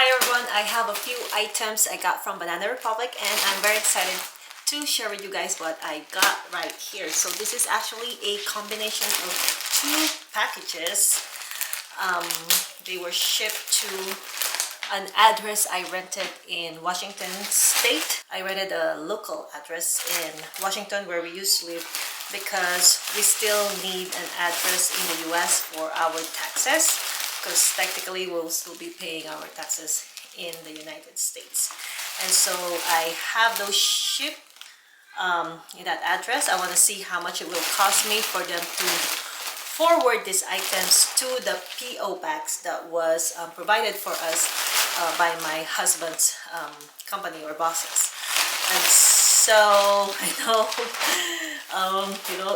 Hi everyone, I have a few items I got from Banana Republic and I'm very excited to share with you guys what I got right here. So this is actually a combination of two packages. They were shipped to an address I rented in Washington State. I rented a local address in Washington where we used to live because we still need an address in the US for our taxes, because technically we'll still be paying our taxes in the United States. And so I have those shipped in that address. I want to see how much it will cost me for them to forward these items to the P.O. box that was provided for us by my husband's company or bosses. And so I know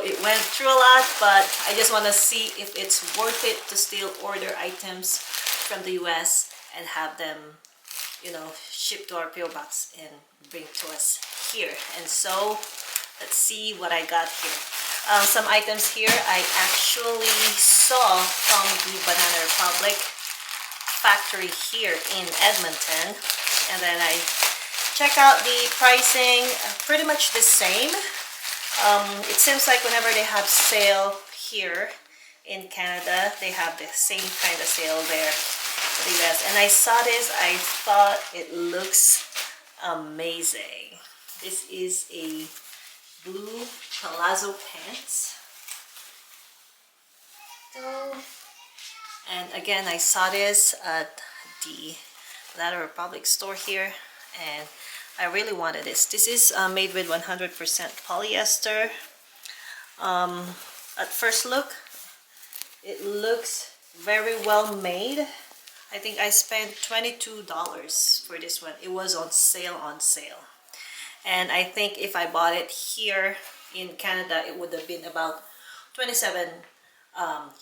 it went through a lot, but I just want to see if it's worth it to still order items from the US and have them shipped to our P.O. box and bring to us here. And so let's see what I got here. Some items here I actually saw from the Banana Republic factory here in Edmonton, and then I check out the pricing, pretty much the same. It seems like whenever they have sale here in Canada, they have the same kind of sale there for the US. And I saw this, I thought it looks amazing. This is a blue Palazzo pants. And again, I saw this at the Banana Republic store here, and I really wanted this. This is made with 100% polyester. At first look, it looks very well made. I think I spent $22 for this one. It was on sale, and I think if I bought it here in Canada, it would have been about 27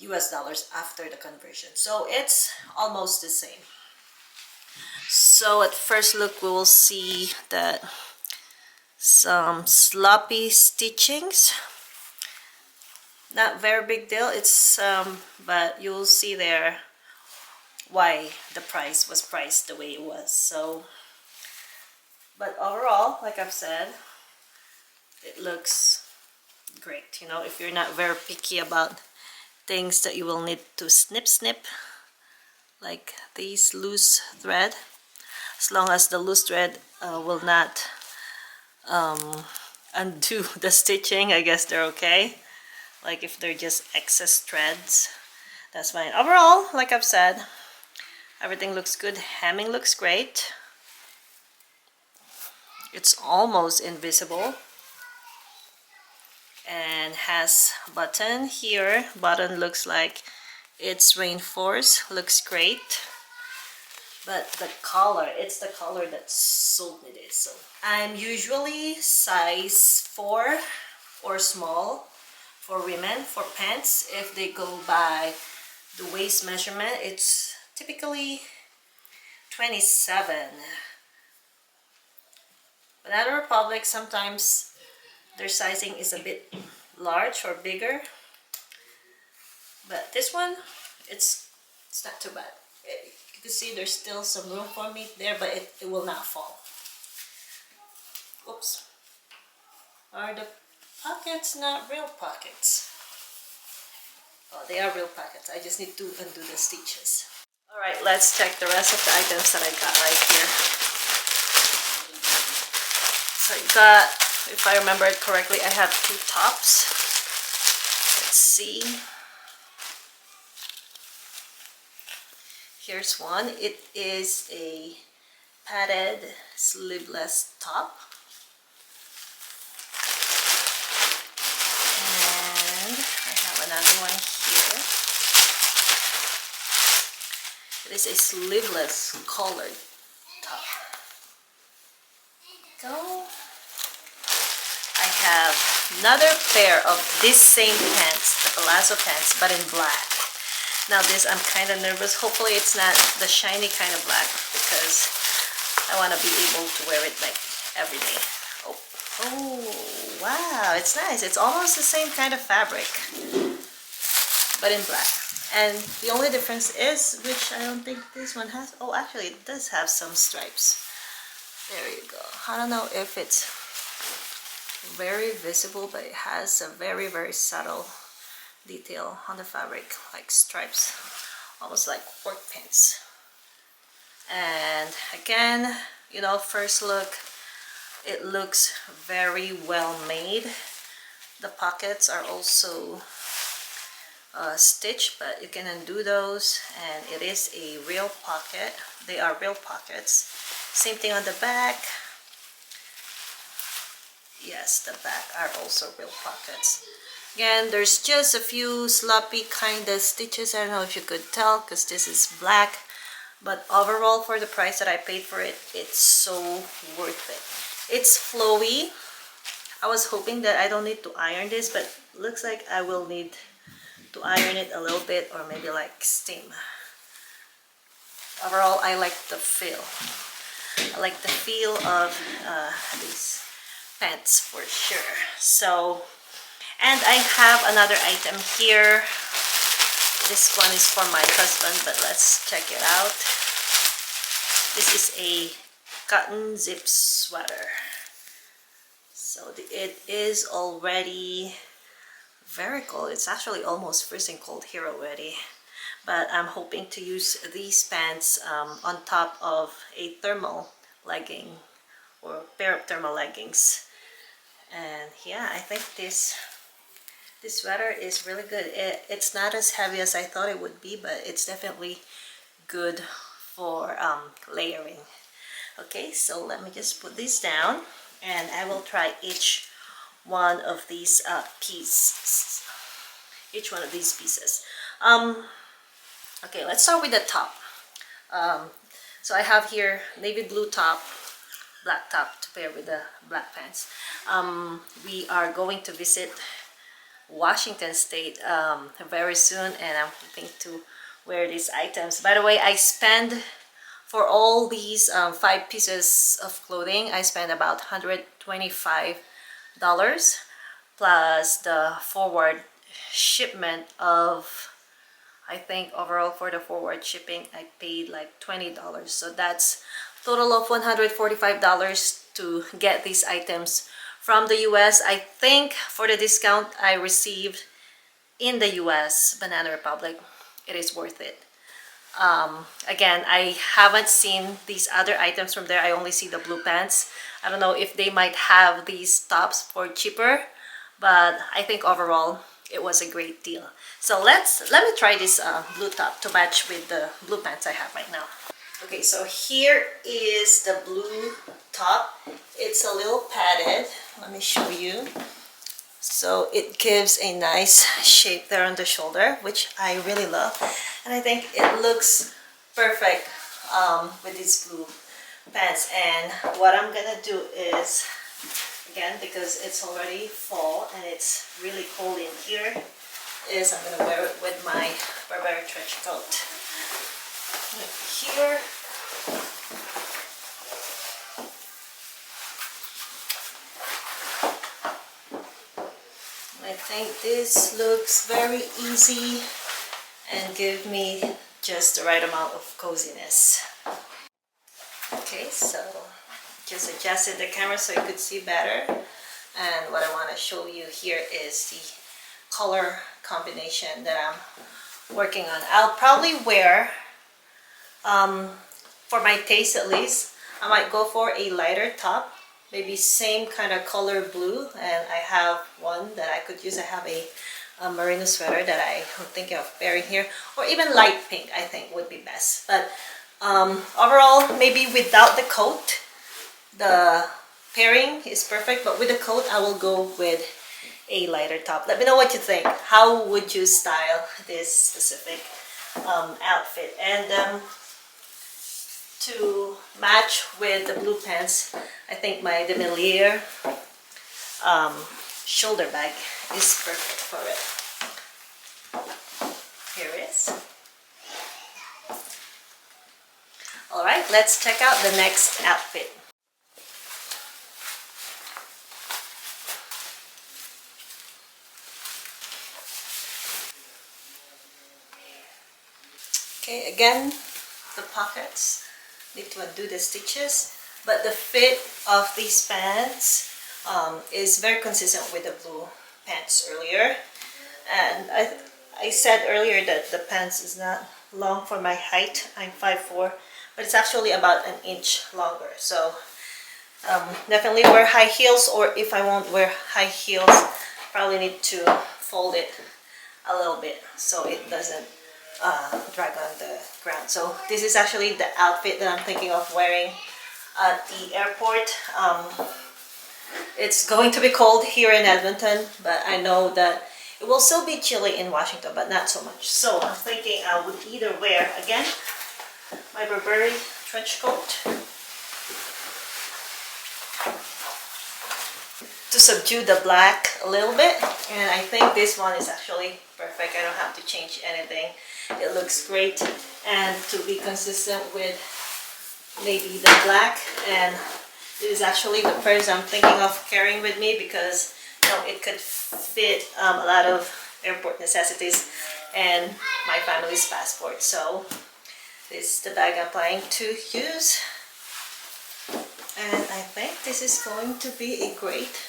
US dollars after the conversion. So it's almost the same. So at first look, we will see that some sloppy stitchings. Not very big deal. It's but you'll see there why the price was priced the way it was. So, but overall, like I've said, it looks great. If you're not very picky about things that you will need to snip, like these loose thread, as long as the loose thread will not undo the stitching, I guess they're okay. Like if they're just excess threads, that's fine. Overall, like I've said, everything looks good. Hemming looks great. It's almost invisible and has button here. Button looks like it's reinforced. Looks great. But the color, it's the color that sold me this. So I'm usually size 4 or small for women for pants. If they go by the waist measurement, it's typically 27. Banana Republic, sometimes their sizing is a bit large or bigger, but this one, it's not too bad. You can see there's still some room for me there, but it will not fall. Oops. Are the pockets not real pockets? Oh, they are real pockets. I just need to undo the stitches. Alright, let's check the rest of the items that I got right here. So I got, if I remember it correctly, I have 2 tops. Let's see. Here's one. It is a padded sleeveless top. And I have another one here. It is a sleeveless collared top. Go. I have another pair of this same pants, the Palazzo pants, but in black. Now this, I'm kind of nervous. Hopefully it's not the shiny kind of black, because I want to be able to wear it like every day. Oh, wow, it's nice. It's almost the same kind of fabric, but in black. And the only difference is, which I don't think this one has, oh actually it does have some stripes. There you go. I don't know if it's very visible, but it has a very, very subtle detail on the fabric, like stripes, almost like work pins. And again, you know, first look, it looks very well made. The pockets are also stitched, but you can undo those, and it is a real pocket. They are real pockets. Same thing on the back. Yes, the back are also real pockets. Again, there's just a few sloppy kind of stitches. I don't know if you could tell because this is black, but overall for the price that I paid for it, it's so worth it. It's flowy. I was hoping that I don't need to iron this, but looks like I will need to iron it a little bit, or maybe like steam. Overall, I like the feel. I like the feel of these pants for sure. So, and I have another item here. This one is for my husband, but let's check it out. This is a cotton zip sweater. So it is already very cold. It's actually almost freezing cold here already. But I'm hoping to use these pants on top of a thermal legging or a pair of thermal leggings. And yeah, I think this sweater is really good. It's not as heavy as I thought it would be, but it's definitely good for layering. Okay, so let me just put this down, and I will try each one of these pieces. Each one of these pieces. Okay, let's start with the top. So I have here navy blue top, black top to pair with the black pants. We are going to visit Washington State very soon, and I'm hoping to wear these items. By the way, I spend for all these 5 pieces of clothing, I spent about $125 plus the forward shipment of, I think overall for the forward shipping I paid like $20. So that's a total of $145 to get these items from the US. I think for the discount I received in the US, Banana Republic, it is worth it. Again, I haven't seen these other items from there. I only see the blue pants. I don't know if they might have these tops for cheaper, but I think overall it was a great deal. So let me try this blue top to match with the blue pants I have right now. Okay, so here is the blue top. It's a little padded. Let me show you. So it gives a nice shape there on the shoulder, which I really love. And I think it looks perfect with these blue pants. And what I'm gonna do is, again, because it's already fall and it's really cold in here, is I'm gonna wear it with my Burberry trench coat. Here. I think this looks very easy and give me just the right amount of coziness. Okay, so just adjusted the camera so you could see better. And what I want to show you here is the color combination that I'm working on. I'll probably wear, for my taste at least, I might go for a lighter top. Maybe same kind of color blue, and I have one that I could use. I have a merino sweater that I'm thinking of pairing here, or even light pink I think would be best. But overall, maybe without the coat, the pairing is perfect, but with the coat I will go with a lighter top. Let me know what you think. How would you style this specific outfit? And to match with the blue pants, I think my demi-layer shoulder bag is perfect for it. Here it is. Alright, let's check out the next outfit. Okay, again, the pockets need to undo the stitches, but the fit of these pants is very consistent with the blue pants earlier. And I said earlier that the pants is not long for my height. I'm 5'4", but it's actually about an inch longer. So definitely wear high heels, or if I won't wear high heels, probably need to fold it a little bit so it doesn't drag on the ground. So this is actually the outfit that I'm thinking of wearing at the airport. It's going to be cold here in Edmonton, but I know that it will still be chilly in Washington, but not so much. So I'm thinking I would either wear, again, my Burberry trench coat to subdue the black a little bit, and I think this one is actually perfect. I don't have to change anything. It looks great, and to be consistent with maybe the black, and this is actually the purse I'm thinking of carrying with me because it could fit a lot of airport necessities and my family's passport. So this is the bag I'm planning to use, and I think this is going to be a great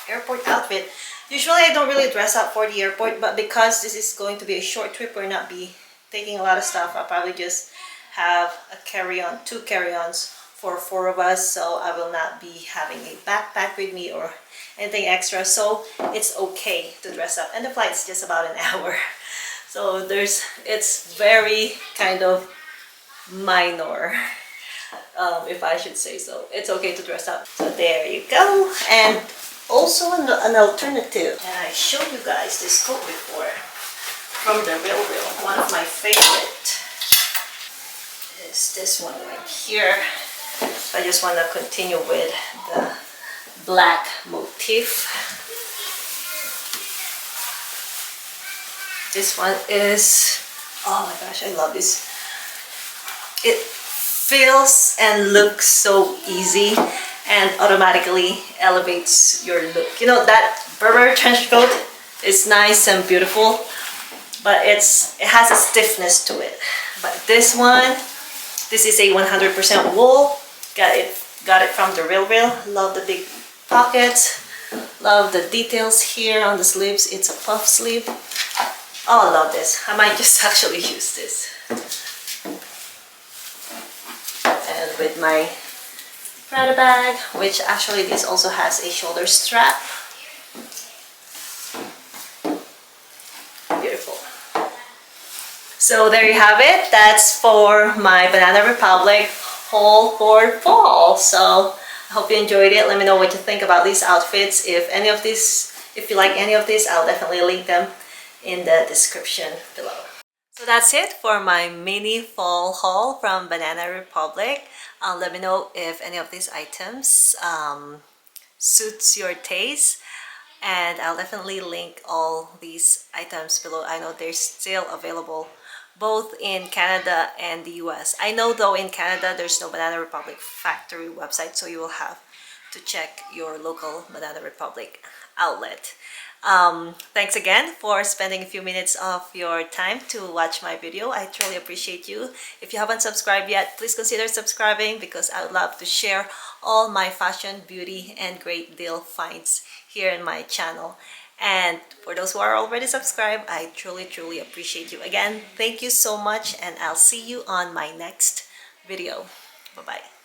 airport outfit. Usually I don't really dress up for the airport, but because this is going to be a short trip, we're not be taking a lot of stuff. I'll probably just have a carry-on, 2 carry-ons for 4 of us, so I will not be having a backpack with me or anything extra, so it's okay to dress up. And the flight's just about an hour, so it's very kind of minor, if I should say so. It's okay to dress up. So there you go. And also an alternative, and I showed you guys this coat before from TheRealReal. One of my favorite is this one right here. I just want to continue with the black motif. This one is, oh my gosh, I love this. It feels and looks so easy and automatically elevates your look. You know, that Burberry trench coat is nice and beautiful, but it has a stiffness to it. But this one, this is a 100% wool. Got it from TheRealReal. Love the big pockets. Love the details here on the sleeves. It's a puff sleeve. Oh, I love this. I might just actually use this. And with my Prada bag, which actually this also has a shoulder strap. Beautiful. So there you have it. That's for my Banana Republic haul for fall. So I hope you enjoyed it. Let me know what you think about these outfits. If you like any of these, I'll definitely link them in the description below. So that's it for my mini fall haul from Banana Republic. Let me know if any of these items suits your taste, and I'll definitely link all these items below. I know they're still available both in Canada and the US. I know though in Canada there's no Banana Republic factory website, so you will have to check your local Banana Republic outlet. Thanks again for spending a few minutes of your time to watch my video. I truly appreciate you. If you haven't subscribed yet, please consider subscribing because I would love to share all my fashion, beauty, and great deal finds here in my channel. And for those who are already subscribed, I truly appreciate you. Again, thank you so much, and I'll see you on my next video. Bye-bye.